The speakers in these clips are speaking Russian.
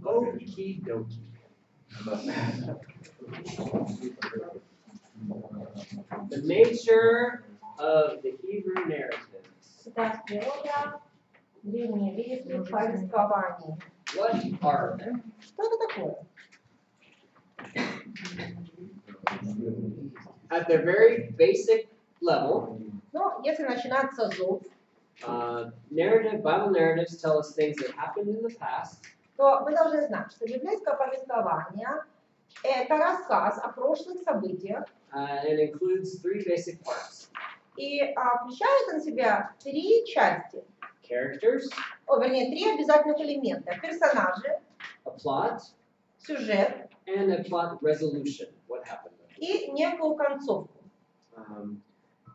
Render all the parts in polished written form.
Okey-dokey. The nature of the Hebrew narratives. Это природа древнееврейских повествований. What are they? Что это такое? At their very basic level, Ну, если начинать с азов, Bible narratives tell us things that happened in the past, то вы должны знать, что библейское повествование – это рассказ о прошлых событиях, and includes three basic parts: и включает он в себя три части, characters, вернее, три обязательных элемента: персонажи, a plot, сюжет and a plot resolution. What happened? и некую концовку.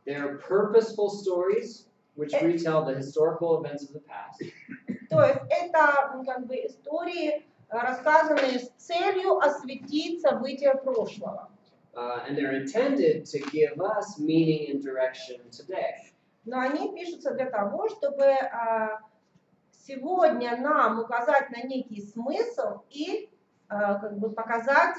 They're purposeful stories which retell the historical events of the past. То есть это как бы истории, рассказанные с целью осветить события прошлого. And they're intended to give us meaning and direction today. Но они пишутся для того, чтобы сегодня нам указать на некий смысл и как бы показать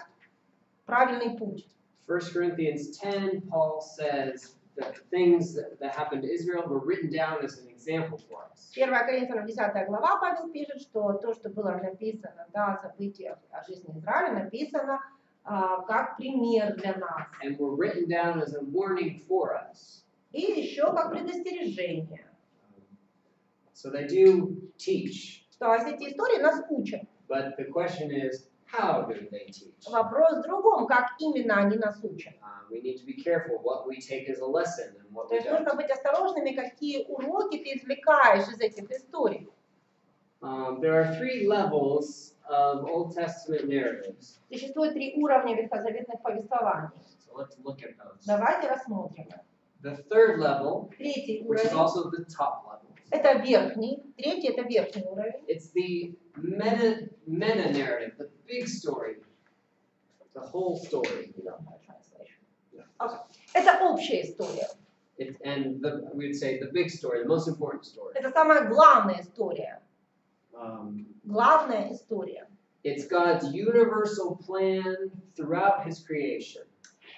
правильный путь. 1 Corinthians 10, Paul says that the things that happened to Israel were written down as an example for us. 1 Коринфянам 10 глава Павел пишет, что то, что было написано, да, события о жизни Израиля, написано как пример для нас. And were written down as a warning for us. И еще как предостережение. So they do teach. То есть эти истории нас учат. But the question is, how do they teach? Вопрос в другом, как именно они нас учат. We need to be careful what we take as a lesson and what То we есть don't. нужно быть осторожными, какие уроки ты извлекаешь из этих историй. There are three levels of Old Testament narratives. Существует три уровня ветхозаветных повествований. So let's look at those. Давайте рассмотрим. The third level, Третий which is уровень also the top level, – это верхний. Третий – это верхний уровень. it's the meta narrative, the big story, the whole story. Okay. Это общая история. And we would say the big story, the most important story. Это самая главная история. Главная история. It's God's universal plan throughout His creation.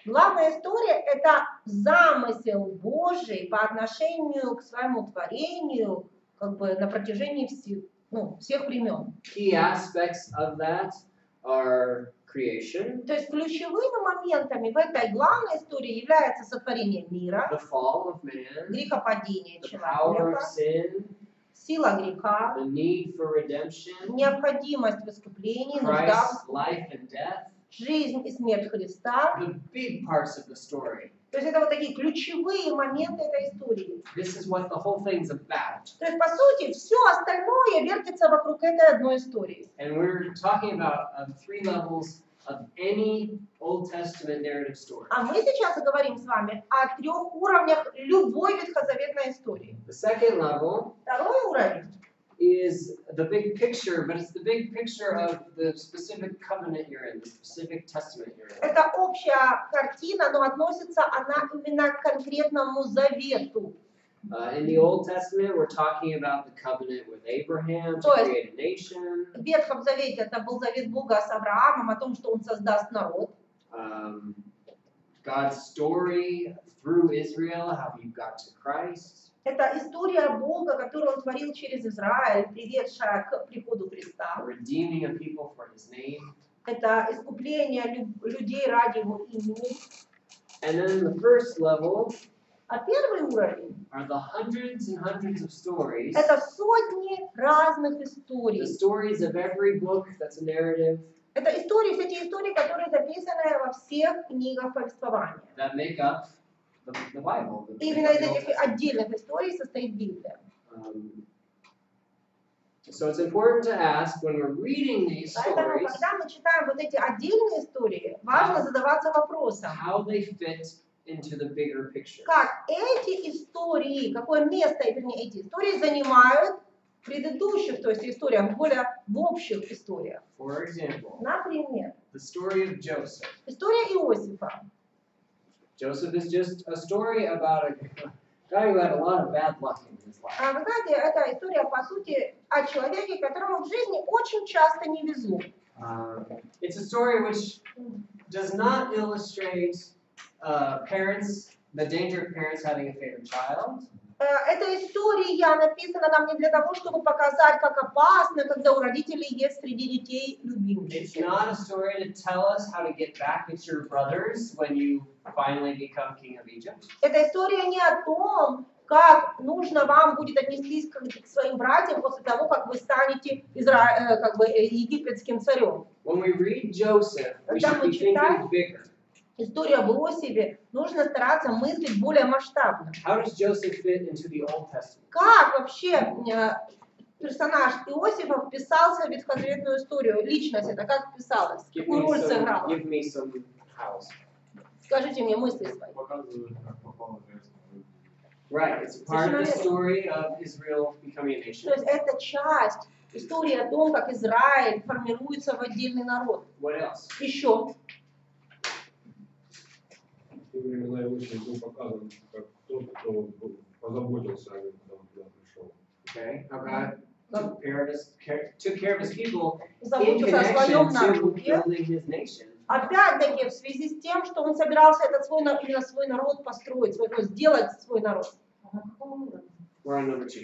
Главная история – это замысел Божий по отношению к своему творению, как бы на протяжении всех времен. Key aspects of that are creation, То есть ключевыми моментами в этой главной истории является сотворение мира, the fall of man, грехопадение the power of человека, sin, сила греха, the need for redemption, необходимость в искуплении, нужда Christ's life and death, жизнь и смерть Христа. the big parts of the story. То есть это вот такие ключевые моменты этой истории. This is what the whole thing's about. То есть, по сути, все остальное вертится вокруг этой одной истории. And we're talking about three levels of any Old Testament narrative story. А мы сейчас говорим с вами о трех уровнях любой ветхозаветной истории. The second level Второй уровень is the big picture, but it's the big picture of the specific covenant you're in, the specific testament you're in. это общая картина, но относится она именно к конкретному завету. In the Old Testament, we're talking about the covenant with Abraham to create a nation. В Ветхом Завете это был завет Бога с Авраамом о том, что он создаст народ. God's story through Israel, how he got to Christ. Это история Бога, которую он творил через Израиль, приведшая к приходу Христа. Redeeming a people for his name. Это искупление людей ради его имени. And then the first level А первый уровень are the hundreds and hundreds of stories. это сотни разных The историй. stories of every book that's a narrative Это истории, все те истории, которые записаны во всех книгах повествования. that make up the Bible. Именно из этих отдельных историй состоит Библия. So it's important to ask when we're reading these Поэтому, stories когда мы читаем вот эти отдельные истории, важно задаваться вопросом, how they fit into the bigger picture. как эти истории, какое место, вернее, эти истории занимают предыдущих, то есть историях, более в общих историях. For example, Например, the story of Joseph. история Иосифа. Joseph is just a story about a guy who had a lot of bad luck in his life. А вы знаете, это история, по сути, о человеке, которому в жизни очень часто не везло. It's a story which does not illustrate parents, the danger of parents having a favorite child. Эта история написана нам не для того, чтобы показать, как опасно, когда у родителей есть среди детей любимчики. It's not a story to tell us how to get back at your brothers when you finally become king of Egypt. Эта история не о том, как нужно вам будет отнестись к своим братьям после того, как вы станете египетским царем. When we read Joseph, we should be thinking bigger. Историю об Иосифе нужно стараться мыслить более масштабно. How does Joseph fit into the Old Testament? Как вообще персонаж Иосифа вписался в ветхозаветную историю? Личность это как вписалась? Какую роль сыграла? Give me some hows. Скажите мне мысли свои. Right, it's part of the story of Israel becoming a nation. То есть это часть истории о том, как Израиль формируется в отдельный народ. What else? Еще. Времена Иосифа был показан как тот, кто позаботился о нем, когда он туда пришел. Okay, how God took care of his people in Заботился о своем connection to народе. building his nation. Опять-таки в связи с тем, что он собирался именно свой народ построить, сделать свой народ. We're on number 2.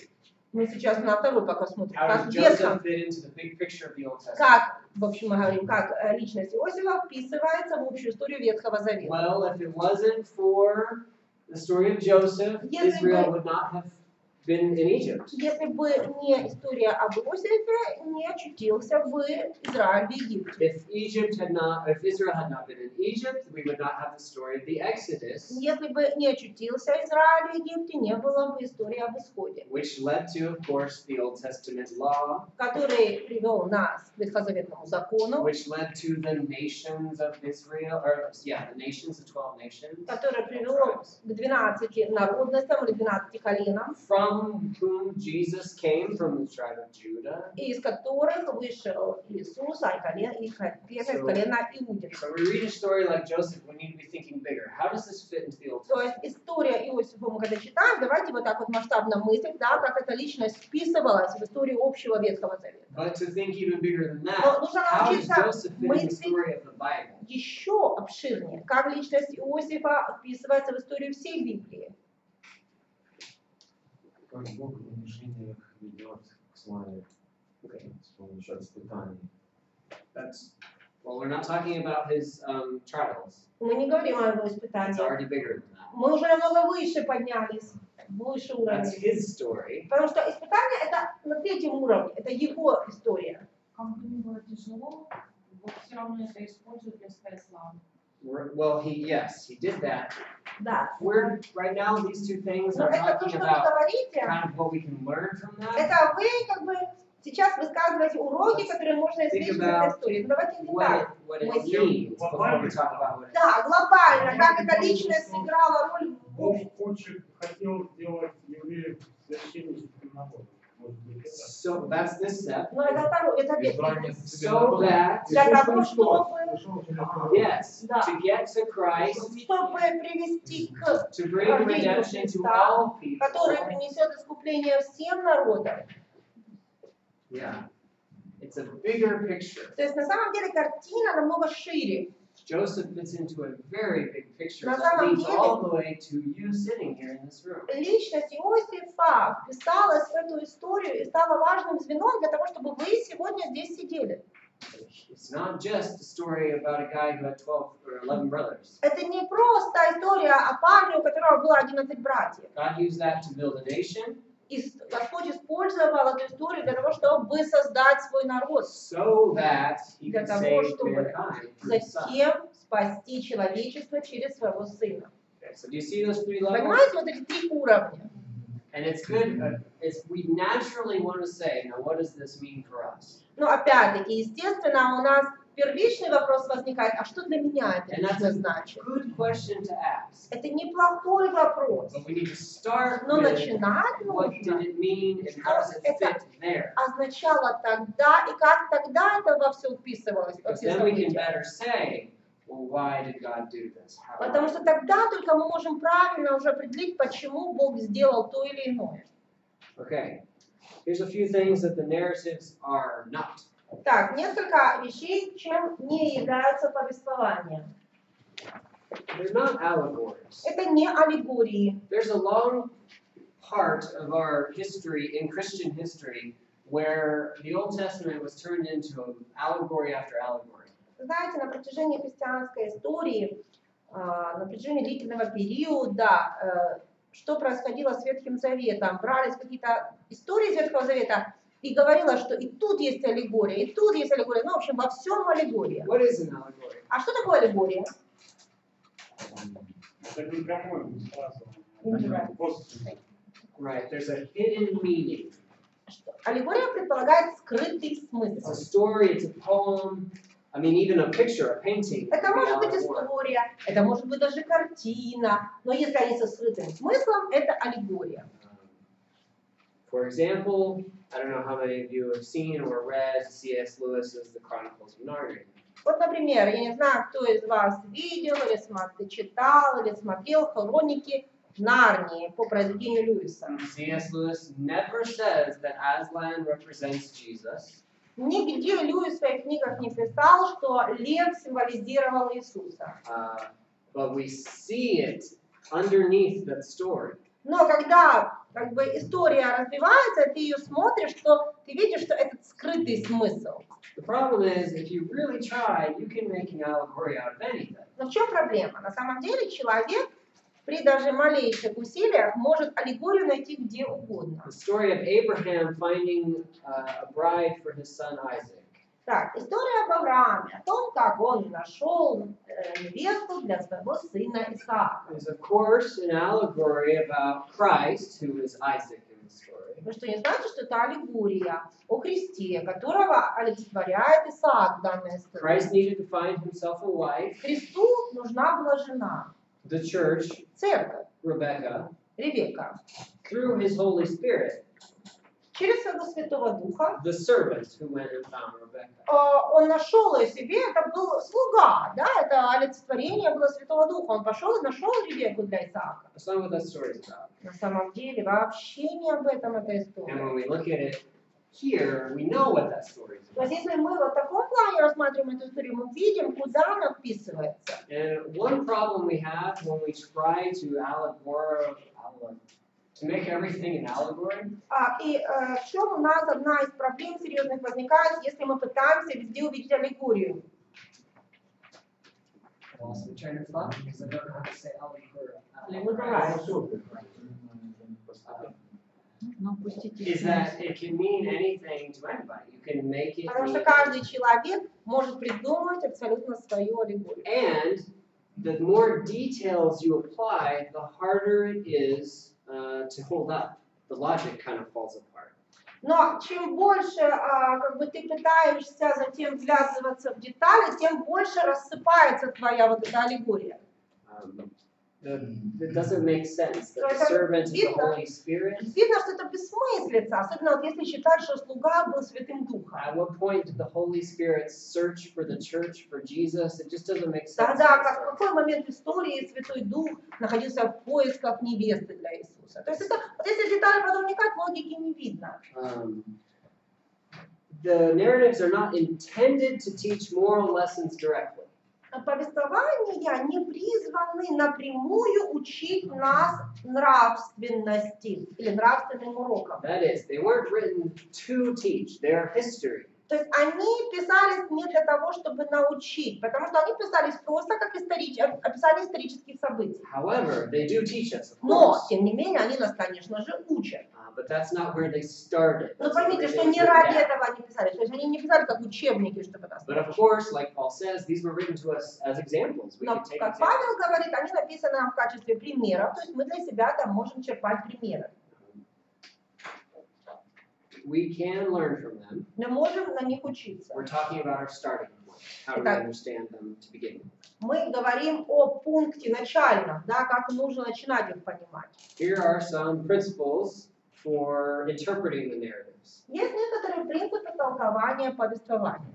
Мы сейчас на второй пока смотрим. How Как does ветхом, Joseph fit into the big picture of the Old Testament? как, в общем, мы говорим, как личность Иосифа вписывается в общую историю Ветхого Завета. Well, if it wasn't for the story of Joseph, Israel would not have been in Egypt. Если бы не история об Иосифе, не очутился бы Израиль в Египте. If Israel had not been in Egypt, we would not have the story of the Exodus, Если бы не очутился Израиль в Египте, не было бы истории об исходе, which led to, of course, the Old Testament law, который привел нас к ветхозаветному закону, which led to the nations of Israel, the nations, the 12 nations, который привел к 12 народностям или 12 коленам, from whom Jesus came, from the tribe of Judah. из которых вышел Иисус, из колена Иудина. So we read a story like Joseph, we need to be thinking bigger. How does this fit into the Old То Testament? есть история Иосифа мы когда читаем, давайте вот так вот масштабно мыслить, да, как эта личность вписывалась в историю общего Ветхого Завета. But to think even bigger than Но that, нужно how does научиться Joseph fit in the story of the Bible? еще обширнее, как личность Иосифа вписывается в историю всей Библии. Как Бог в отношениях ведет к славе с помощью испытаний. Well, we're not talking about his trials. Мы не говорим о его It's испытаниях. already bigger than that. Мы уже намного выше поднялись, выше That's уровня. his story. Потому что испытание это на третьем уровне, это его история. Как бы ни было тяжело, Бог все равно это использует для своей славы. Well, he did that. Да. We're right now these two things Но are это то, talking что вы about говорите, kind of what we can learn from that. это вы как бы сейчас высказываете уроки, которые можно извлечь из этой истории. Ну, давайте детально. What it means before we talk about what it Да, глобально, как эта личность сыграла роль в Бог хотел сделать евреев священническим народом. So that's this step. Но это второй, это Избрание ветхий. себе So народа. that, Для того, чтобы yes, Да. to get to Christ, чтобы привести к to bring redemption to all people. который принесет искупление всем народам. Yeah, it's a bigger picture. То есть на самом деле картина намного шире. Joseph fits into a very big picture На that самом leads деле- all the way to you sitting here in this room. Личность Иосифа вписалась в эту историю и стала важным звеном для того, чтобы вы сегодня здесь сидели. It's not just a story about a guy who had 12 or 11 brothers. Это не просто история о парне, у которого было 11 братьев. God used that to build a nation И Господь использовал эту историю для того, чтобы создать свой народ. so that he Для could того, save чтобы mankind through his son. затем спасти человечество через своего сына. Okay, so do you see those 3 levels? Понимаете, вот эти 3 уровня. And it's good. We naturally want to say, now what does this mean for us? Но опять-таки, естественно, у нас первичный вопрос возникает, а что для меня это And that's лично a значит? good question to ask. Это неплохой вопрос, But we need to start но with начинать what нужно. did it mean and how does it fit there? Означало тогда, и как тогда это во все вписывалось, во Because все then we can события. better say, well, why did God do this? How Потому что тогда только мы можем правильно уже определить, почему Бог сделал то или иное. Okay, here's a few things that the narratives are not. Так, несколько вещей, чем не являются повествованием. They're not allegories. Это не аллегории. There's a long part of our history, in Christian history, where the Old Testament was turned into allegory after allegory. Знаете, на протяжении христианской истории, на протяжении длительного периода, что происходило с Ветхим Заветом? Брались какие-то истории из Ветхого Завета и говорилось, что и тут есть аллегория, и тут есть аллегория. Ну, в общем, во всем аллегория. What is an allegory? А что такое аллегория? Это не прямое высказывание. Indirect. Косвенное. Right, there's a hidden meaning. Аллегория предполагает скрытый It's a смысл. story, it's a poem, I mean, even a picture, a painting. Это can be может быть allegory. история, это может быть даже картина, но если они со скрытым смыслом, это аллегория. For example, I don't know how many of you have seen or read C.S. Lewis's The Chronicles of Narnia. Вот, например, я не знаю, кто из вас видел или читал, или смотрел хроники Нарнии по произведению Льюиса. C.S. Lewis never says that Aslan represents Jesus. Нигде Льюис в своих книгах не писал, что лев символизировал Иисуса. But we see it underneath that story. Но когда история развивается, ты ее смотришь, то ты видишь, что этот скрытый смысл. The problem is, if you really try, you can make an allegory out of anything. Но в чем проблема? На самом деле человек при даже малейших усилиях может аллегорию найти где угодно. The story of Abraham finding a bride for his son Isaac. Так, история об Аврааме, о том, как он нашел невесту для своего сына Исаака. Is of course an allegory about Christ, who is Isaac in the story. Вы что, не знаете, что это аллегория о Христе, которого олицетворяет Исаак в данной истории? Christ needed to find himself a wife. Христу нужна была жена, The church, церковь, Rebecca, Ревекка. through his Holy Spirit, Через своего Святого Духа the servant who went and found Rebecca. он нашел ее себе, это был слуга, да, это олицетворение было Святого Духа. Он пошел и нашел Ревекку для Исаака. That's not what that story is about. На самом деле вообще не об этом эта And история. when we look at it here, we know what that story is То about. есть если мы вот в таком плане рассматриваем эту историю, мы видим, куда она вписывается. And one problem we have when we try to to make everything an allegory, И в чем у нас одна из проблем серьезных возникает, если мы пытаемся везде увидеть аллегорию? I lost my train of thought because I don't know how to say allegory. Is that it can mean anything to anybody. You can make it Потому что mean каждый человек может придумать абсолютно свою аллегорию. and the more details you apply, the harder it is to hold up. The logic kind of falls apart. Но чем больше ты пытаешься затем ввязываться в детали, тем больше рассыпается твоя вот эта аллегория. It doesn't make sense that the servant is the Holy Spirit. Видно, что это бессмыслица, особенно вот если считать, что слуга был Святым Духом. At what point did the Holy Spirit search for the church, for Jesus? It just doesn't make sense. Тогда, в какой момент истории Святой Дух находился в поисках невесты для Иисуса. То есть это, вот если детали потом вникать, логики не видно. The narratives are not intended to teach moral lessons directly. Повествования не призваны напрямую учить нас нравственности или нравственным урокам. That is, they weren't written to teach. They're history. То есть они писались не для того, чтобы научить, потому что они писались просто как описание исторических событий. However, they do teach us, of Но, course. тем не менее, они нас, конечно же, учат. But that's not where they started. Но That's not поймите, where что they не were ради at. этого они писали. То есть они не писали как учебники, чтобы нас But of научить. course, like Paul says, these were written to us as examples. We Но, could take как examples. Павел говорит, они написаны нам в качестве примеров, то есть мы для себя там можем черпать примеры. we can learn from them. Мы можем на них учиться. We're talking about our starting point. How do we understand them to begin with? Мы говорим о пункте начальном, да, как нужно начинать их понимать. Here are some principles for interpreting the narratives. Есть некоторые принципы толкования повествования.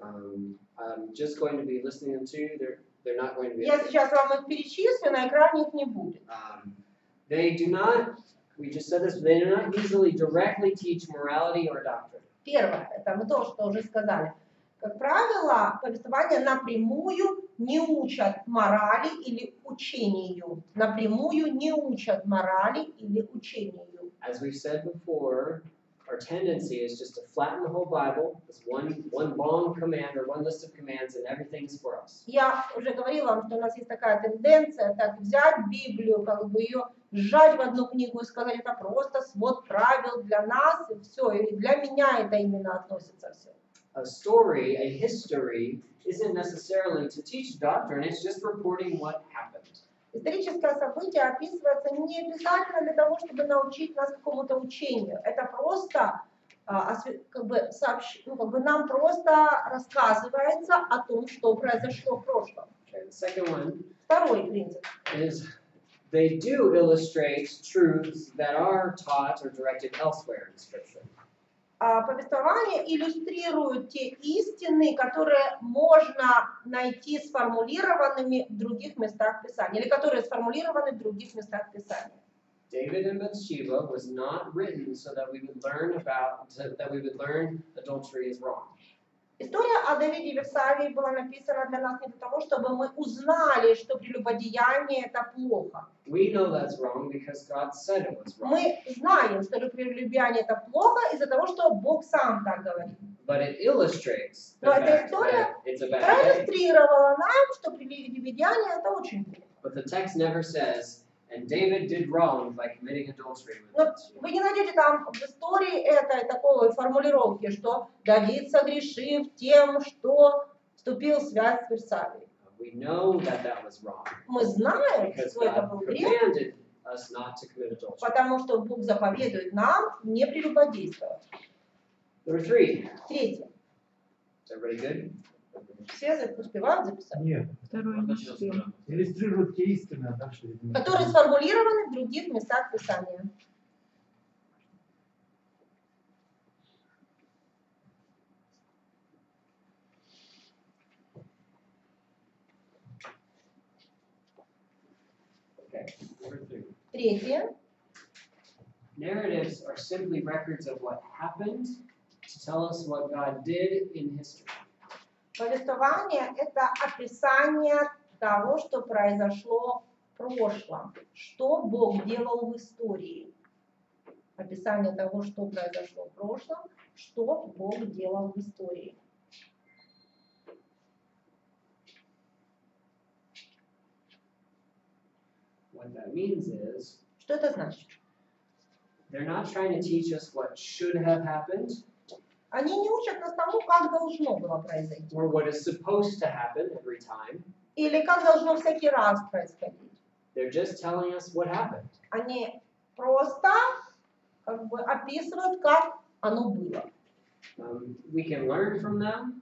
I'm just going to be listening them to you. They're not going to be. Я сейчас вам их перечислю, на экране их не будет. They do not, we just said this, they do not easily directly teach morality or doctrine. Первое, это мы то, что уже сказали. Как правило, повествование напрямую не учат морали или учению. Напрямую не учат морали или учению. As we've said before, our tendency is just to flatten the whole Bible as one long command or one list of commands, and everything's for us. Я уже говорила вам, что у нас есть такая тенденция, так взять Библию, как бы ее сжать в одну книгу и сказать, это просто свод правил для нас, и все, и для меня это именно относится все. A story, a history, isn't necessarily to teach doctrine, it's just reporting what happened. Историческое событие описывается не обязательно для того, чтобы научить нас какому-то учению. Это просто нам просто рассказывается о том, что произошло в прошлом. Okay, the second one Второй принцип. is they do illustrate truths that are taught or directed elsewhere in Scripture. Повествование иллюстрирует те истины, которые можно найти сформулированными в других местах Писания, или которые сформулированы в других местах Писания. David and Bathsheba was not written so that we would learn adultery is wrong. История о Давиде и Версавии была написана для нас не для того, чтобы мы узнали, что прелюбодеяние это плохо. We know that's wrong because God said it was wrong. Мы знаем, что прелюбодеяние это плохо из-за того, что Бог сам так говорит. But it illustrates the Но эта fact история that it's a bad thing. проиллюстрировала нам, что прелюбодеяние это очень плохо. But the text never says, and David did wrong by committing adultery with Но Bathsheba. вы не найдете там в истории этой такой формулировки, что Давид согрешив тем, что вступил в связь с Версавией. We know that was wrong Мы знаем, because что это God был грех, commanded us not to commit adultery. потому что Бог заповедует нам не прелюбодействовать. Number 3. Третье. Is everybody good? Все успевают записать? Нет. Второй не успел. Иллюстрируют те истины, да, что Которые сформулированы в других местах Писания. Okay. Number 3. Третье. Narratives are simply records of what happened to tell us what God did in history. Повествование – это описание того, что произошло в прошлом, что Бог делал в истории. Описание того, что произошло в прошлом, что Бог делал в истории. What that means is, Что это значит? they're not trying to teach us what should have happened Они не учат нас тому, как должно было произойти. or what is supposed to happen every time. Или как должно всякий раз происходить. They're just telling us what happened. Они просто как бы описывают, как оно было. We can learn from them,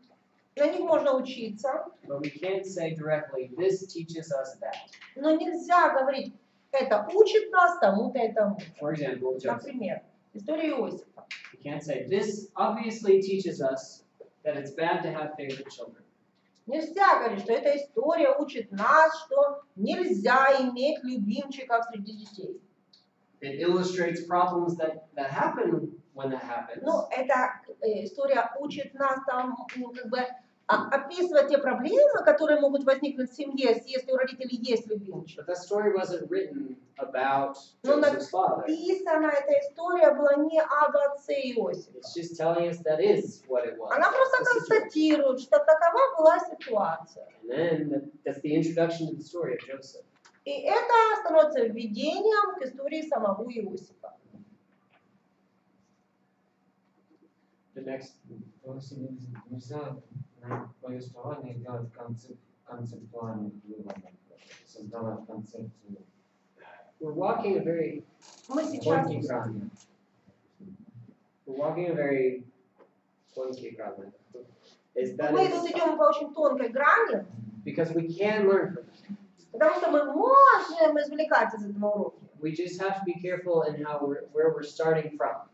На них можно учиться, but we can't say directly, this teaches us that. но нельзя говорить, это учит нас тому-то и тому. For example, Joseph. Например, история Иосифа. We can't say, this obviously teaches us that it's bad to have favorite children. Нельзя говорить, что эта история учит нас, что нельзя иметь любимчиков среди детей. It illustrates problems that happen when that happens. Ну, эта история учит нас там, как бы, описывать те проблемы, которые могут возникнуть в семье, если у родителей есть любимчик. But that story wasn't written about Но Joseph's father. написана эта история была не об отце Иосифа. It's just telling us that is what it was. Она просто That's the situation. констатирует, что такова была ситуация. And then that's the introduction to the story of Joseph. И это становится введением к истории самого Иосифа. The next. Нельзя повествование делать концептуальных выводов, создавать концепцию. We're walking a very Мы сейчас, tонкий грань. We're we're walking a very tонкий грань. Is that Мы тут идем по очень тонкой грани, because we can learn from it. потому что мы можем извлекать из этого урока. We just have to be careful in where we're starting from.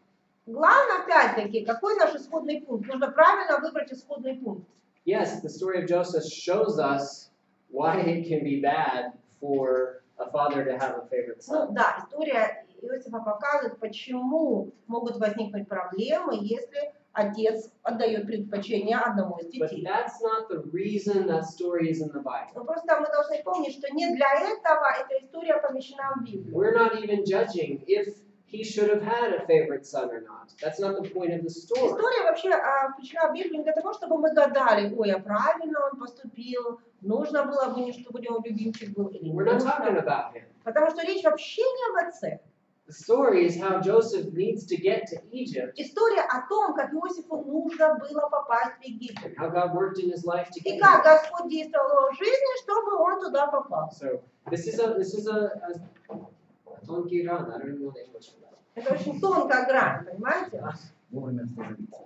Главное, опять-таки, какой наш исходный пункт? Нужно правильно выбрать исходный пункт. Yes, the story of Joseph shows us why it can be bad for a father to have a favorite Ну son. да, история Иосифа показывает, почему могут возникнуть проблемы, если отец отдает предпочтение одному из But детей. that's not the reason that story is in the Bible. Но просто мы должны помнить, что не для этого эта история помещена в Библию. We're not even judging if he should have had a favorite son or not. That's not the point of the story. История вообще включена в Библию не для того, чтобы мы гадали, ой, а правильно он поступил, нужно было бы, чтобы у него любимчик был или не We're not talking нужно. about him. Потому что речь вообще не об отце. The story is how Joseph needs to get to Egypt История о том, как Иосифу нужно было попасть в Египет. and how God worked in his life to get И как him. Господь действовал в его жизни, чтобы он туда попал. So this is a tонкий грань. I don't even know the English for that. Это очень тонкая грань, понимаете? Вовремя остановиться.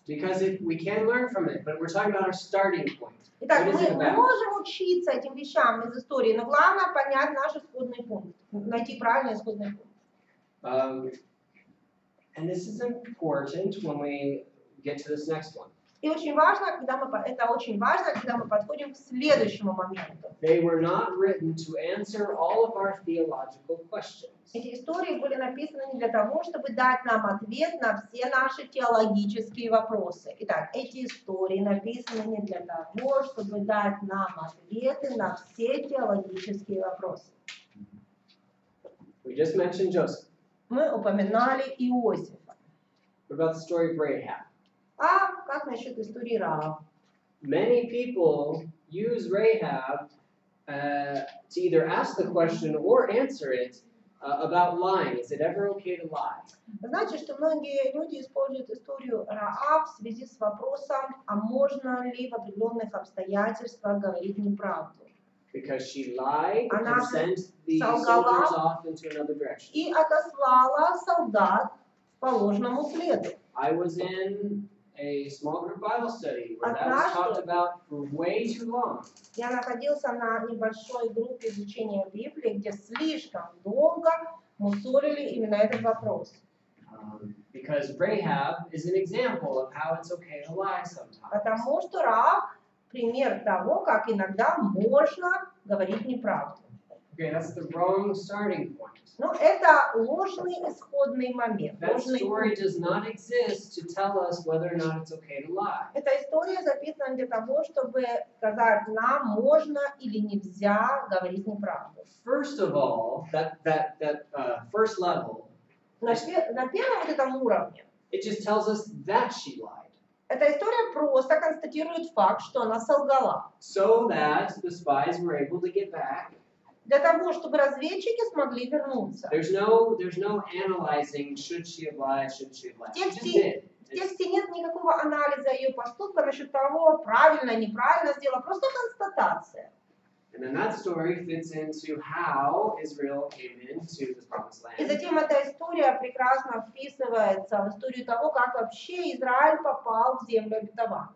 Because we can learn from it, but we're talking about our starting point. Итак, What is it мы about? можем учиться этим вещам из истории, но главное понять наш исходный пункт, найти правильный исходный пункт. And this is important when we get to this next one. И очень важно, это очень важно, когда мы подходим к следующему моменту. They were not written to answer all of our theological questions. Эти истории были написаны не для того, чтобы дать нам ответ на все наши теологические вопросы. Итак, эти истории написаны не для того, чтобы дать нам ответы на все теологические вопросы. We just mentioned Joseph. Мы упоминали Иосифа. What about the story of Rahab? А как насчет истории Раав? Many people use Rahab to either ask the question or answer it about lying. Is it ever okay to lie? Значит, что многие люди используют историю Раав в связи с вопросом, а можно ли в определенных обстоятельствах говорить неправду. Because she lied Она and sent the солгала. soldiers off into another direction. И отослала солдат по ложному следу. I was in a small group Bible study where that was Однажды talked about for way too long. Я находился на небольшой группе изучения Библии, где слишком долго мусолили именно этот вопрос. Because Rahab is an example of how it's okay to lie sometimes. Потому что Раав пример того, как иногда можно говорить неправду. Okay, that's the wrong starting point. Но это ложный исходный момент. That Ложный story пункт. does not exist to tell us whether or not it's okay to lie. Эта история записана для того, чтобы сказать нам, можно или нельзя говорить неправду. First of all, that first level, На первом вот этом уровне it just tells us that she lied, эта история просто констатирует факт, что она солгала. so that the spies were able to get back. Для того, чтобы разведчики смогли вернуться. There's no analyzing should she have lied, shouldn't she have lied. She just did. В тексте нет никакого анализа ее поступка насчет того, правильно, неправильно сделала, просто констатация. And then that story fits into how Israel came into the promised И land. затем эта история прекрасно вписывается в историю того, как вообще Израиль попал в землю обетованную.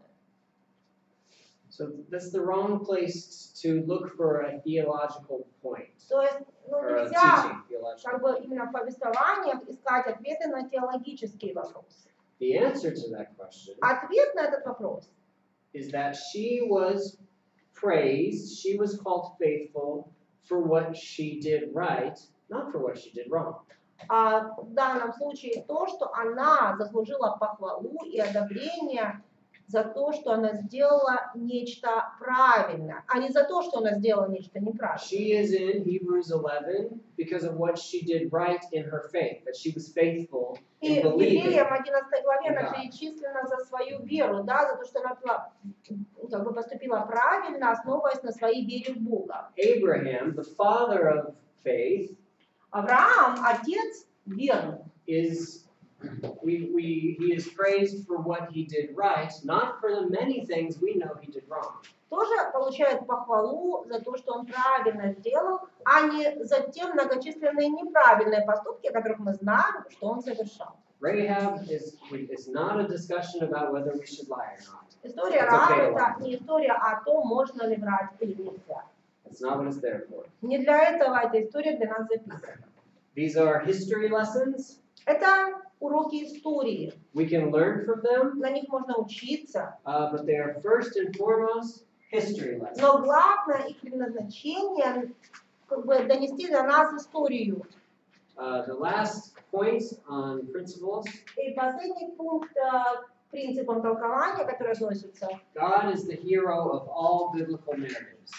So that's the wrong place to look for a theological point То есть or a нельзя teaching theological. как бы именно в повествованиях искать ответы на теологические вопросы. The answer to that question Ответ на этот вопрос is that she was praised, she was called faithful for what she did right, not for what she did wrong. в данном случае то, что она заслужила похвалу и одобрение за то, что она сделала нечто правильное, а не за то, что она сделала нечто неправильное. She is in Hebrews 11 because of what she did right in her faith, that she was faithful И in в believing. Евреям 11 главе она Да. перечислена за свою веру, да, за то, что она как бы поступила правильно, основываясь на своей вере в Бога. Abraham, the father of faith, Авраам, отец верный. is he is praised for what he did right, not for the many things we know he did wrong. Тоже получает похвалу за то, что он правильно сделал, а не за те многочисленные неправильные поступки, о которых мы знаем, что он совершал. Rahab is not a discussion about whether we should lie or not. История It's okay Раавы to это lie. не история о том, можно ли врать или нельзя. That's not what it's there for. Не для этого эта история для нас записана. These are history lessons. Это уроки истории. We can learn from them, На них можно учиться. but they are first and foremost history lessons. Но главное их предназначение как бы донести до нас историю. The last point on principles, И последний пункт к принципам толкования, который относится. God is the hero of all biblical narratives.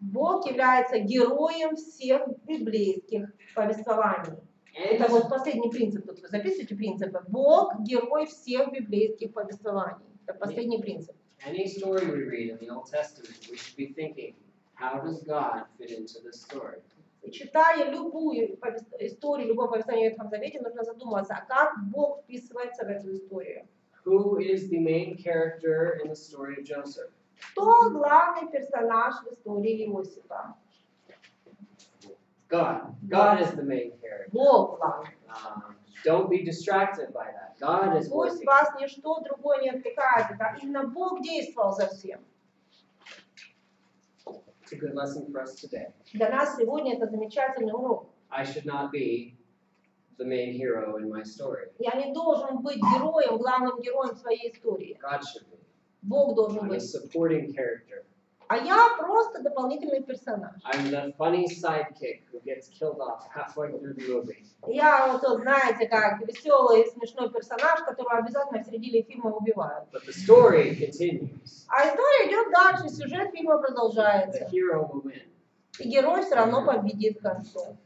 Бог является героем всех библейских повествований. Это вот последний принцип. Тут вы записываете принципы. Бог герой всех библейских повествований. Это последний принцип. Any story we read in the Old Testament, we should be thinking, how does God fit into this story? И читая любую историю, любое повествование в Ветхом Завете, нужно задуматься, а как Бог вписывается в эту историю. Who is the main character in the story of Joseph? Кто главный персонаж в истории Иосифа? God. God is the main character. Бог главный. Don't be distracted by that. God is Пусть working. вас ничто другое не отвлекает. Это именно Бог действовал за всем. It's a good lesson for us today. Для нас сегодня это замечательный урок. I should not be the main hero in my story. Я не должен быть героем, главным героем своей истории. God should be. Бог должен I'm a быть. supporting character. А я просто дополнительный персонаж. I'm the funny sidekick who gets killed off halfway through the movie. Я вот тот, знаете, как веселый, смешной персонаж, которого обязательно в середине фильма убивают. But the story continues. А история идет дальше, сюжет фильма The продолжается. hero will win. И герой все равно победит в конце.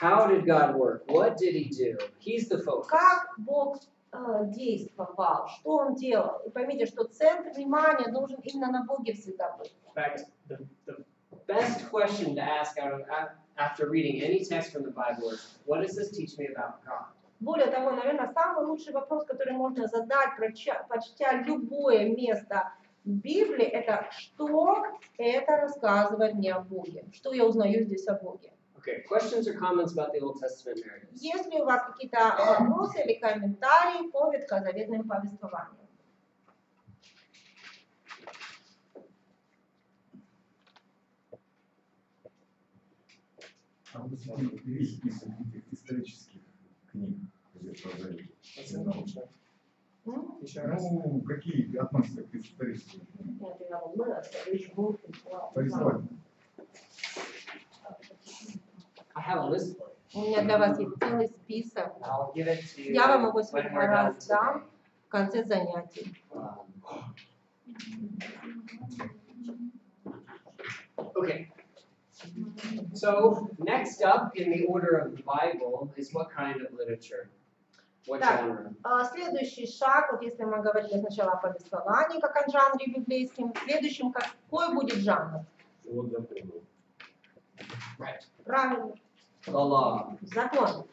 How did God work? What did he do? He's the focus. Как Бог действовал, что Он делал. И поймите, что центр внимания должен именно на Боге всегда быть. In fact, the best question to ask after reading any text from the Bible is, what does this teach me about God? Более того, наверное, самый лучший вопрос, который можно задать, прочтя любое место в Библии, это что это рассказывает мне о Боге? Что я узнаю здесь о Боге? Okay, questions or comments about the Old Testament narratives? Есть ли у вас какие-то вопросы или комментарии по ветхозаветным повествованиям? А вот есть список этих исторических книг Ветхого Завета. Еще раз. Ну, какие относятся к историческим повествованиям? I have a list for you. У меня для вас есть целый список. I'll give it to you Я вам его when сегодня we're done раздам today. в конце занятий. Okay. So next up in the order of the Bible is what kind of literature? What Так, genre? следующий шаг, вот если мы говорили сначала о повествовании, как о жанре библейском, следующим какой будет жанр? Вот запомнил. Right. Правильно, The law. закон.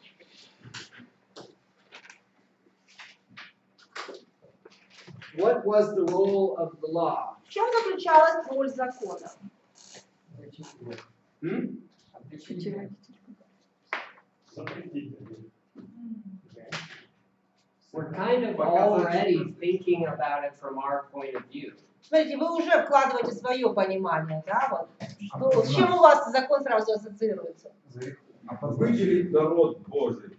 What was the role of the law? В чем заключалась роль закона? Hmm? We're kind of already thinking about it from our point of view. Смотрите, вы уже вкладываете свое понимание, да, вот. Что, с чем у вас закон сразу ассоциируется? Выделить народ Божий.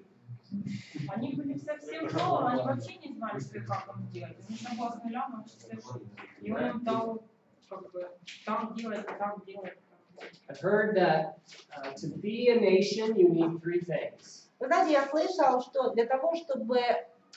Они были совсем новые, они вообще не знали, что и как им делать. Нужно было с нуля научиться жить. И он им дал, как бы, так делать, так делать. I've heard that to be a nation, you need three things. Вы знаете, я слышал, что для того, чтобы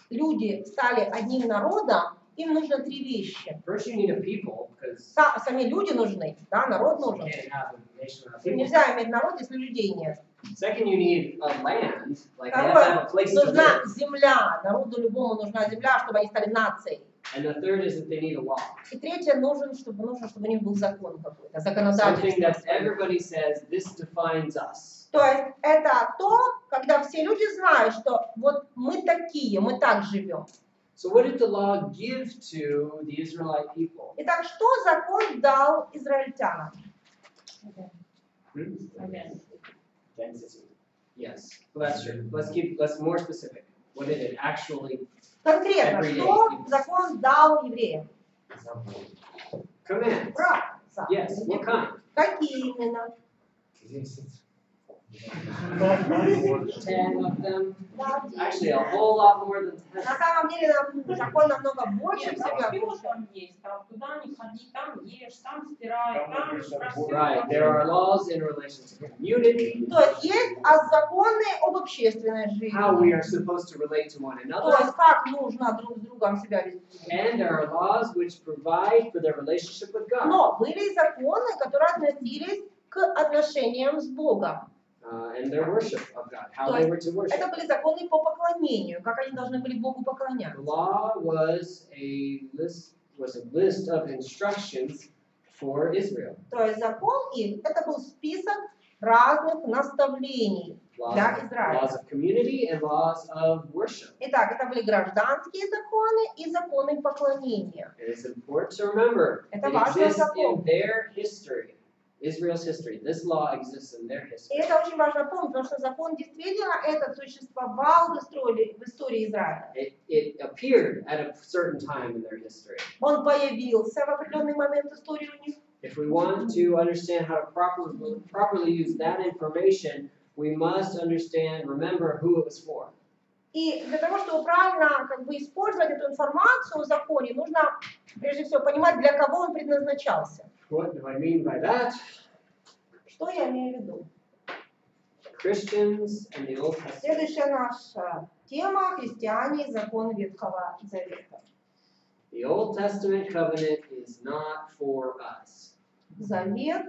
люди стали одним народом, им нужно три вещи. First, you need a people, because Сами люди нужны, да, народ you нужен. can't have a nation without И people. нельзя иметь народ, если людей нет. Second, you need a land, like they have to have a Второе, place to нужна live. земля, народу любому нужна земля, чтобы они стали нацией. And the third is that they need a law. И третье, нужно, чтобы у них был закон какой-то, Something законодательство. that everybody says, this defines us. То есть это то, когда все люди знают, что вот мы такие, мы так живем. So what did the law give to the Israelite people? Итак, что закон дал израильтянам? Hmm? Аминь. Identity. Yes, well, that's true. Let's more specific. What did it actually Конкретно, Every day. что закон дал евреям? command? Правда. Yes, what kind? Какие именно? 10. 10 of them. Да, Actually, a whole lot more than 10. на самом деле закон намного больше Нет, всего. всего там есть. Там туда не ходи, там ешь, там стирай, там проси. Right, there are laws in relation to community, То есть законы об общественной жизни. how we are supposed to relate to one То another, есть как нужно друг с другом себя вести. and there are laws which provide for their relationship with God. Но были и законы, которые относились к отношениям с Богом. And their worship of God, how То they есть were to worship. это были законы по поклонению, как они должны были Богу The поклоняться. law was a list of instructions for Israel. То есть закон их, это был список разных наставлений для Laws Израиля. of community and laws of worship. Итак, это были гражданские законы и законы поклонения. And it's important to remember Это it важно exists in запомнить. their history, Israel's history. This law exists in their И history. это очень важно помнить, потому что закон действительно этот существовал в истории Израиля. It appeared at a certain time in their history. Он появился в определенный момент истории у них. If we want to understand how to properly use that information, we must remember who it was for. И для того, чтобы правильно использовать эту информацию о законе, нужно прежде всего понимать, для кого он предназначался. What do I mean by that? Что я имею в виду? Christians and the Old Testament. Следующая наша тема – христиане и закон Ветхого Завета. The Old Testament covenant is not for us. Завет,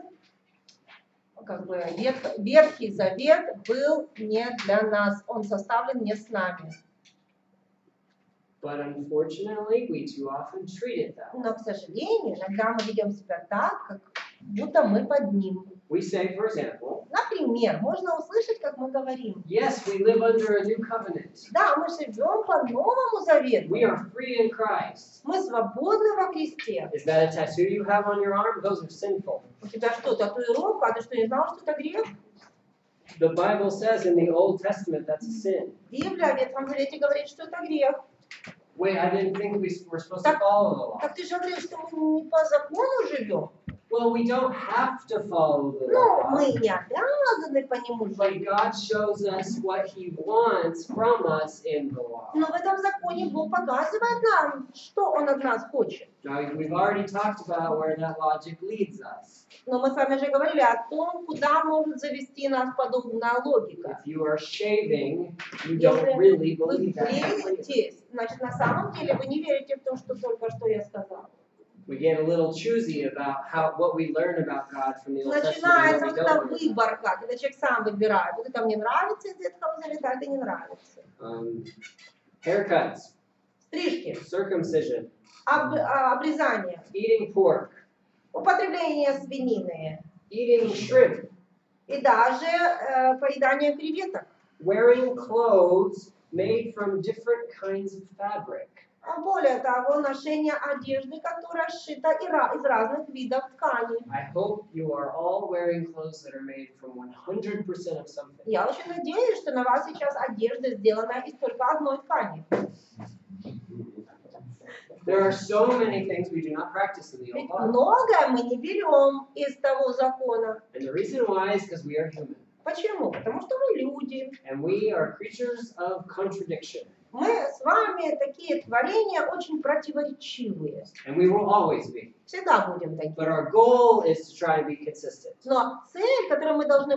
Ветхий Завет был не для нас, он составлен не с нами. But unfortunately, we too often treat it that way. Но, к сожалению, иногда мы ведем себя так, как будто мы под ним. We say, for example, Например, можно услышать, как мы говорим: yes, we live under a new covenant. да, мы живем по Новому Завету, We are free in Christ. мы свободны во Христе. Is that a tattoo you have on your arm? Those are sinful. У тебя что, татуировка? А ты что, не знал, что это грех? The Bible says in the Old Testament that's a sin. Библия в Ветхом Завете говорит, что это грех. Wait, I didn't think we were supposed to follow the law. Так ты же говоришь, что мы не по закону живем. Well, we don't have to follow the Но law. мы не обязаны по нему But жить. God shows us what He wants from us in the law. Но в этом законе Бог показывает нам, что Он от нас хочет. Now, we've already talked about where that logic leads us. Но мы с вами же говорили о том, куда может завести нас подобная логика. If you are shaving, you don't really Вы believe that. бреетесь, значит, на самом деле вы не верите в то, что только что я сказала. We get a little choosy about what we learn about God from the Old Testament and Начинается what we вот эта don't learn. выборка, когда человек сам выбирает. Вот это мне нравится из Ветхого Завета, а это не нравится. Haircuts, Стрижки, circumcision, обрезание, eating pork, употребление свинины eating shrimp, и даже поедание креветок. wearing clothes made from different kinds of fabric. А более того, ношение одежды, которая сшита из разных видов тканей. I hope you are all wearing clothes that are made from 100% of something. Я очень надеюсь, что на вас сейчас одежда сделана из только одной ткани. There are so many things we do not practice in the Old Ведь Law. многое мы не берем из того закона. And the reason why is because we are human. Почему? Потому что мы люди. And we are creatures of contradiction. Мы с вами такие творения очень противоречивые. And we will always be. Всегда будем такими. But our goal is to try and be consistent. Но цель, к которой мы должны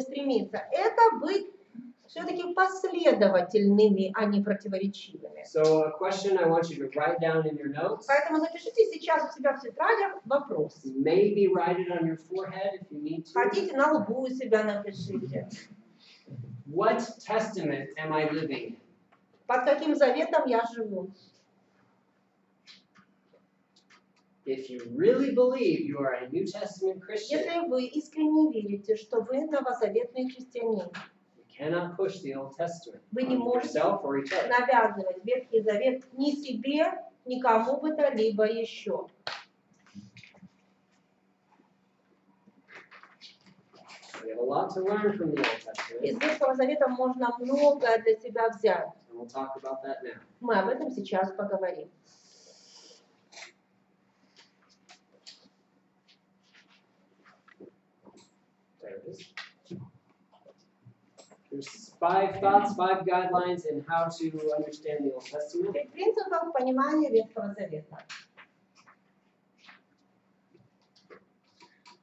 стремиться, это быть все-таки последовательными, а не противоречивыми. So a question I want you to write down in your notes. Поэтому запишите сейчас у себя в тетрадях вопрос. Maybe write it on your forehead if you need to. Хотите, на лбу у себя напишите. What testament am I living in? Под каким заветом я живу? If you really believe you are a New Testament Christian, Если вы искренне верите, что вы новозаветный христианин, you cannot push the Old Testament вы не on можете yourself or each other. навязывать Ветхий Завет ни себе, ни кому бы то либо еще. We have a lot to learn from the Old Из Testament, Ветхого Завета можно многое для себя взять. and we'll talk about that now. Мы об этом сейчас поговорим. There it is. There's 5 thoughts, 5 guidelines in how to understand the Old Testament. 5 принципов понимания Ветхого Завета.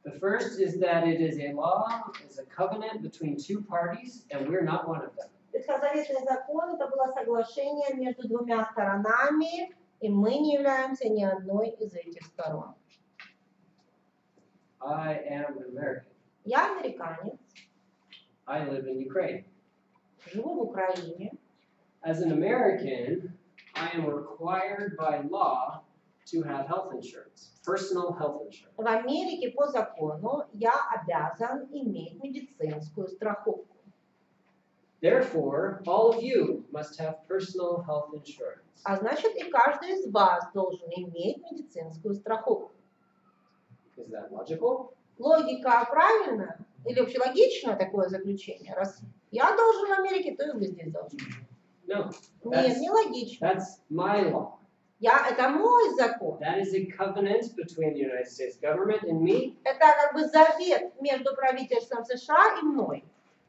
The first is that it is a law, is a covenant between 2 parties, and we're not one of them. Ветхозаветный закон — это было соглашение между двумя сторонами, и мы не являемся ни одной из этих сторон. I am an American. Я американец, I live in Ukraine. живу в Украине. As an American, I am required by law to have health insurance, personal health insurance. В Америке по закону я обязан иметь медицинскую страховку. Therefore, all of you must have personal health insurance. А значит, и каждый из вас должен иметь медицинскую страховку. Is that logical? Логика правильная? Или вообще логично такое заключение? Раз я должен в Америке, то и вы здесь должны. No. Нет, не логично. That's my law. Это мой закон. That is a covenant between the United States government and me. Это как бы завет между правительством США и мной.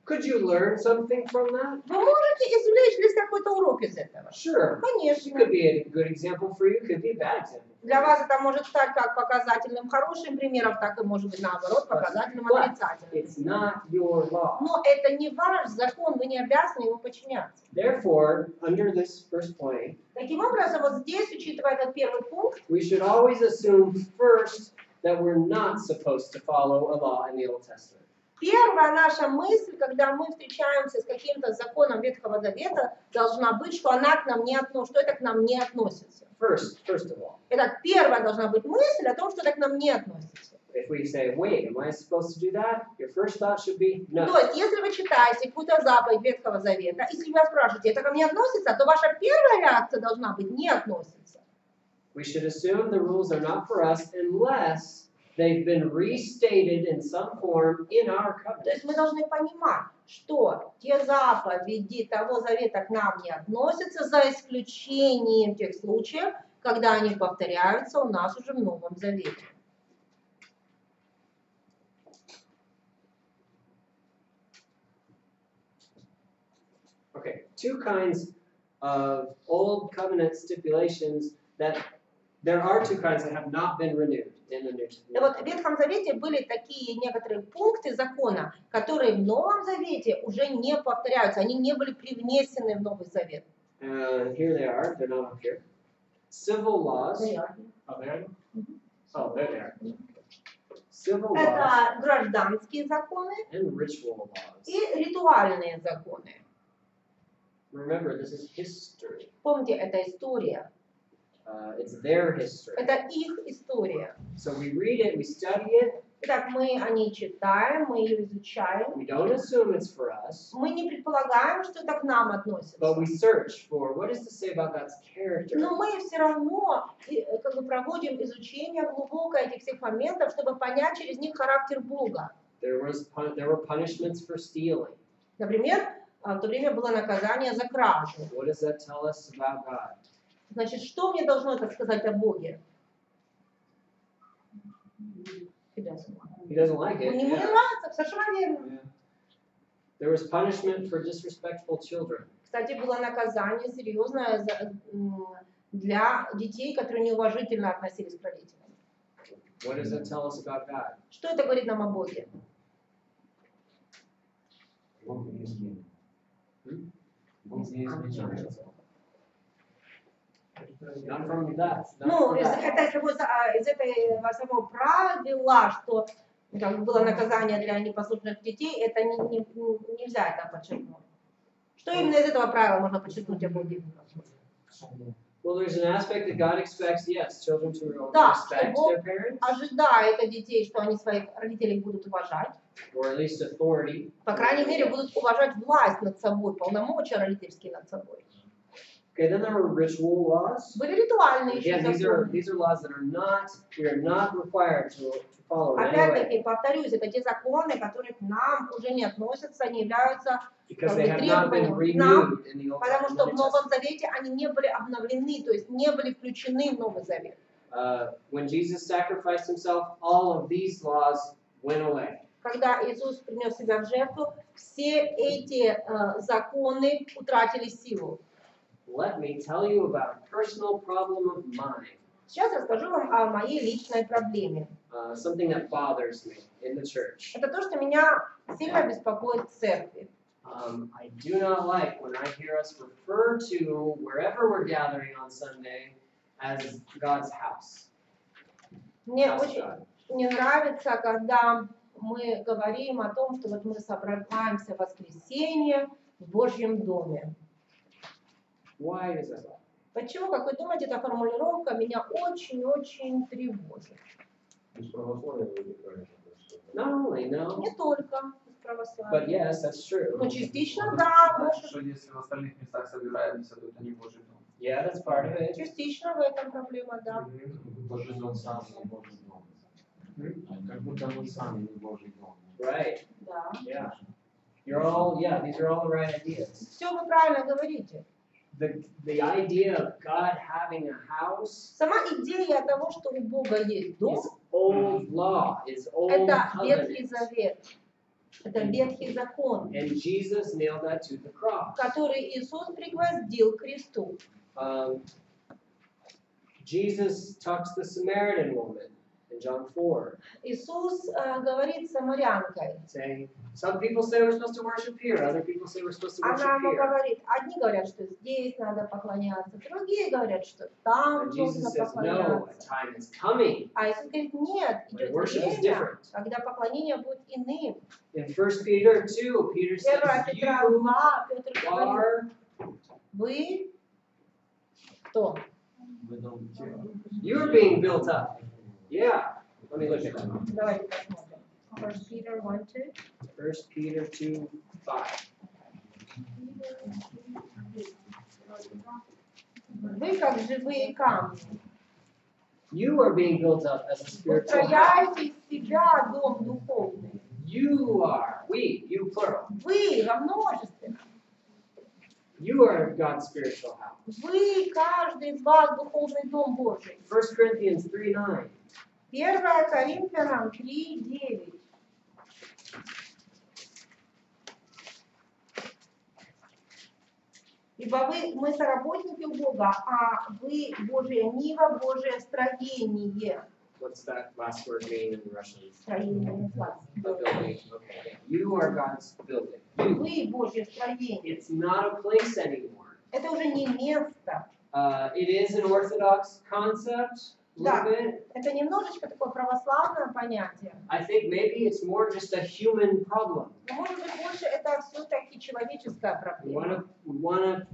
Could you learn something from that? Вы можете извлечь ли какой-то урок из этого? Sure. It Конечно. could be a good example for you, could be a bad example. Для вас это может стать как показательным хорошим примером, так и может быть наоборот показательным But отрицательным. it's not your law. Но это не ваш закон, вы не обязаны ему подчиняться. Therefore, under this first point, Таким образом, вот здесь, учитывая этот первый пункт, we should always assume first that we're not supposed to follow a law in the Old Testament. первая наша мысль, когда мы встречаемся с каким-то законом Ветхого Завета, должна быть, что она к нам не относится, что это к нам не относится. First of all, Это первая должна быть мысль о том, что это к нам не относится. if we say, wait, am I supposed to do that? Your first thought should be, То no. есть, если вы читаете какую-то заповедь Ветхого Завета, если вы спрашиваете, это ко мне относится, то ваша первая реакция должна быть не относится. We should assume the rules are not for us unless they've been restated in some form in our То covenant. есть мы должны понимать, что те заповеди того завета к нам не относятся, за исключением тех случаев, когда они повторяются у нас уже в Новом Завете. Okay, 2 kinds of old covenant stipulations that there are 2 kinds that have not been renewed in the New И вот в Testament. Ветхом Завете были такие некоторые пункты закона, которые в Новом Завете уже не повторяются, они не были привнесены в Новый Завет. Here they are, they're not up here. Civil laws. Oh, there? Oh, there they are. Civil laws Это гражданские законы and ritual laws. и ритуальные законы. Remember, this is history. Помните, это история, It's their history. это их история. So we read it, we study it, Итак, мы о ней читаем, мы ее изучаем. we don't assume it's for us, Мы не предполагаем, что это к нам относится. but we search for what does this say about God's character? Но мы все равно как бы проводим изучение глубокое этих всех моментов, чтобы понять через них характер Бога. There were punishments for stealing. Например, в то время было наказание за кражу. What does that tell us about God? Значит, что мне должно это сказать о Боге? He doesn't like it. Ему не Yeah. нравится, совершенно верно. There was punishment for disrespectful children. Кстати, было наказание серьезное для детей, которые неуважительно относились к родителям. What does that tell us about God? Что это говорит нам о Боге? Бог неизменен. Бог не изменяется. Not from that. Not Ну, from из that. этого самого правила, что как бы было наказание для непослушных детей, это нельзя это подчеркнуть. Что именно из этого правила можно подчеркнуть о Боге? Well, there's an aspect that God expects, yes, children to Да, respect Бог their parents, ожидает от детей, что они своих родителей будут уважать. or at least authority. По крайней мере, будут уважать власть над собой, полномочия родительские над собой. Okay, then there were ritual laws. Были ритуальные еще Again, законы. these are laws that we are not required to follow in any way. Опять-таки, повторюсь, это те законы, которые к нам уже не относятся, не являются Because they have not been renewed in the Old потому что в Новом Testament. Завете они не были обновлены, то есть не были включены в Новый Завет. When Jesus sacrificed himself, all of these laws went away. Когда Иисус принес себя в жертву, все эти законы утратили силу. Let me tell you about a personal problem of mine. Сейчас расскажу вам о моей личной проблеме. Something that bothers me in the church. Это то, что меня сильно беспокоит в церкви. I do not like when I hear us refer to wherever we're gathering on Sunday as God's house. Мне House очень God. не нравится, когда мы говорим о том, что вот мы собираемся в воскресенье в Божьем доме. Why is that? Почему, как вы думаете, эта формулировка меня очень-очень тревожит? Из православия вытекает это всё. Not only, no, Не только из but православия. yes, that's true. Но частично, да, Значит, может, что если в остальных местах собираемся, то это не Божий дом. Yeah, that's part of it. частично в этом проблема, да. Божий дом сам не Божий дом. Как будто мы сами не Божий дом. Right. Да. Yeah. These are all the right ideas. Все вы правильно говорите. The idea of God having a house Сама идея того, что у Бога есть дом, is old law, is old это Ветхий covenant. Завет. Это Ветхий закон, And Jesus nailed that to the cross. который Иисус пригвоздил к кресту. Jesus talks to the Samaritan woman in John 4, Иисус говорит с самарянкой. saying, some people say we're supposed to worship here, other people say we're supposed to worship Она ему here. говорит, одни говорят, что здесь надо поклоняться, другие говорят, что там And Jesus нужно says, no, a поклоняться. time is coming. А Иисус говорит, нет, When идет worship is время, different. когда поклонение будет иным. In 1 Peter 2, Peter 1 says, Петра you 2, Петр говорит, are, вы кто? Вы дом тела. you're being built up. Yeah, let me look at that. Давайте посмотрим. 1 Peter 1, 2. 1 Peter 2, 5. Вы как живые камни. You are being built up as a spiritual house. Устрояете из себя дом духовный. You are, you plural. Вы во множестве. You are God's spiritual house. Вы, каждый из вас, духовный дом Божий. 1 Corinthians 3:9. 1 Коринфянам 3:9. Ибо мы соработники у Бога, а вы Божья нива, Божье строение. What's that last word mean in Russian? Строение. A building. Okay. You are God's building. You. Вы Божье строение. It's not a place anymore. Это уже не место. It is an orthodox concept, a little Да. bit. Это немножечко такое православное понятие. I think maybe it's more just a human problem. Но может быть больше это все-таки человеческая We проблема. wanna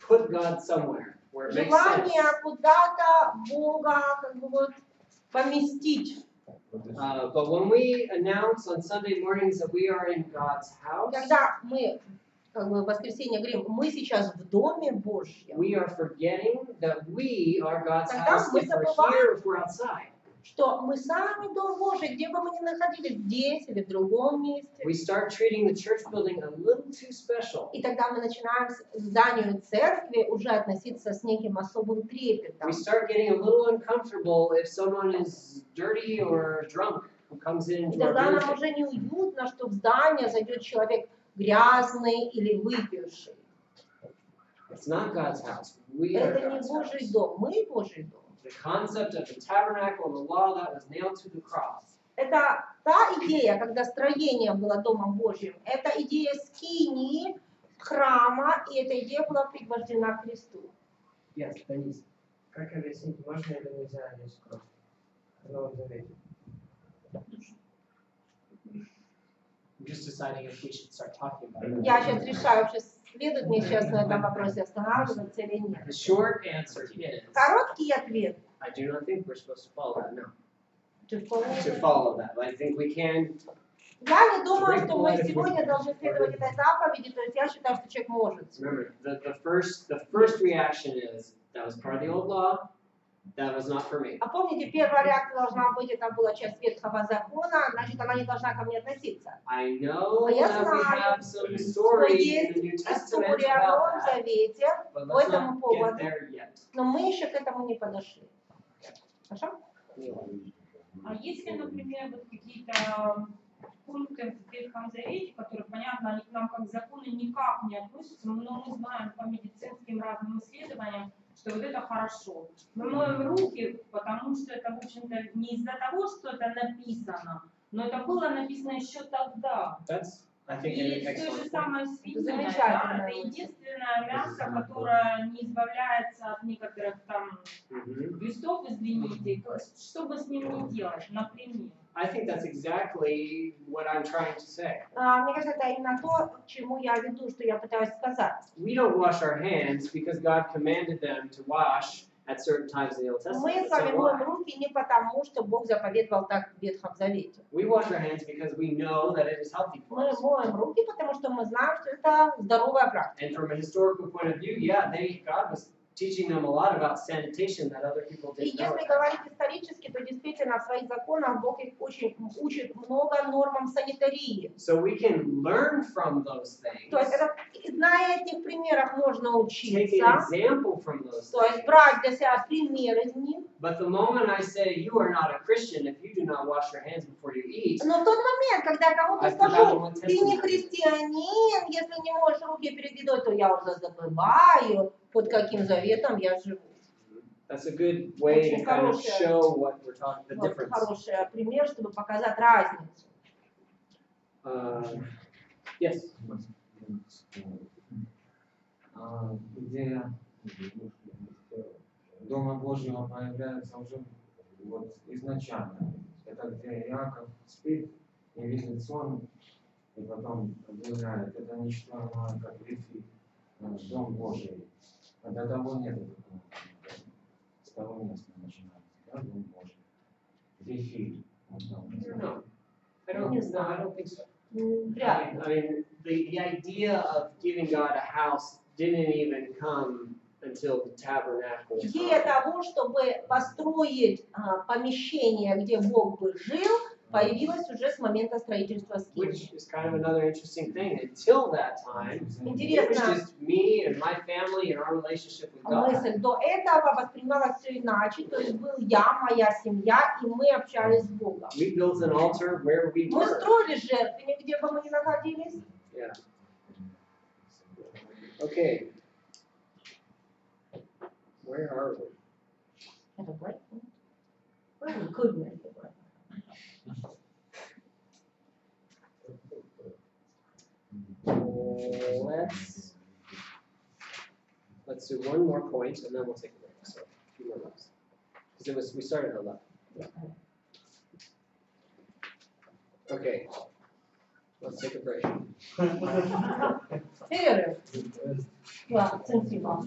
put God somewhere where it makes sense. Желание куда-то Бога как бы вот поместить. But when we announce on Sunday mornings that we are in God's house, Когда мы как бы в воскресенье говорим, мы сейчас в доме Божьем, we are forgetting that we are God's Тогда house мы if we're забываем, here, if we're outside. что мы сами дом Божий, где бы мы ни находились, здесь или в другом месте. We start treating the church building a little too special. И тогда мы начинаем к зданию церкви уже относиться с неким особым трепетом. We start getting a little uncomfortable if someone is dirty or drunk who comes И into our тогда нам building. уже неуютно, что в здание зайдет человек грязный или выпивший. It's not God's house. We are Это не God's Божий house. дом, мы Божий дом. The concept of the tabernacle and the law that was nailed to the cross. Это та идея, когда строение было домом Божьим. Это идея скинии, храма, и эта идея была пригвождена к кресту. Yes, Denise. Как объяснить, можно или нельзя есть кровь в Новом Завете? I'm just deciding if we should start talking about it. Я сейчас решаю, вообще следует мне сейчас на этом вопросе останавливаться или нет. The short answer is, Короткий ответ. I do not think we're supposed to follow that. No, To follow. to follow that. I think we can Я не думаю, что мы сегодня должны следовать этой заповеди, то есть я считаю, что человек может. Remember, the first reaction is that was part of the old law. That was not for me. А помните, первая реакция должна быть, это была часть Ветхого закона, значит, она не должна ко мне относиться. I know А я that we знаю, have some что stories in есть the New Testament история в Новом about that, Завете but по let's этому not поводу, get there yet. но мы еще к этому не подошли. Хорошо? А если, например, вот какие-то пункты в Ветхом Завете, которые, понятно, они к нам как законы никак не относятся, но мы знаем по медицинским разным исследованиям, что вот это хорошо. Мы моем руки, потому что это, в общем-то, не из-за того, что это написано, но это было написано еще тогда. That's, I think, И an то же excellent point. самое свинина, да, Замечательно. это единственное мясо, которое не избавляется от некоторых там листов, извините, что бы с ним ни делать, например. I think that's exactly what I'm trying to say. Мне кажется, это именно то, к чему я веду, что я пытаюсь сказать. We don't wash our hands because God commanded them to wash at certain times in the Old Мы Testament. с вами So моем why? руки не потому, что Бог заповедовал так в Ветхом Завете. We wash our hands because we know that it is healthy for Мы us. моем руки, потому что мы знаем, что это здоровая практика. And from a historical point of view, yeah, God was teaching them a lot about sanitation that other people И didn't know. если говорить исторически, то действительно в своих законах Бог их очень учит много нормам санитарии. So we can learn from those things. То есть, это, зная этих примеров, можно Take an учиться. example from those То есть things. брать для себя пример из них. But the moment I say you are not a Christian if you do not wash your hands before you eat, Но в тот момент, когда я кому-то I скажу, forgot what ты не testament. христианин, если не моешь руки перед едой, то я уже забываю, под каким заветом я живу. That's a good way to Очень kind of хорошая. show what we're talking, the Вот difference. хороший пример, чтобы показать разницу. Yes. Идея Дома Божьего появляется уже вот изначально. Это где Иаков спит и видит сон, и потом объявляет, это ничто иное, как ветви, Дом Божий. А до того нет такого. С того места начинается, да, Дом Божий. Ветви. No, I don't. Yes, No, I don't think so. Вряд ли. I mean, the idea of giving God a house didn't even come until the tabernacle. Идея того, чтобы построить помещение, где Бог бы жил, появилась уже с момента строительства скинии. Which is kind of another interesting thing. Until that time, it was Интересно, just me and my family and our relationship with God. мысль до этого воспринималась все иначе, то есть был я, моя семья, и мы общались с Богом. We built an altar where we Мы were. строили жертвенник, где бы мы ни находились. Yeah. Okay. Where are we? Это break. Where we could make it break. Let's do one more point and then we'll take a break. So a few more minutes. Because we started at 11. Okay. Let's take a break. Перерыв. Да, спасибо.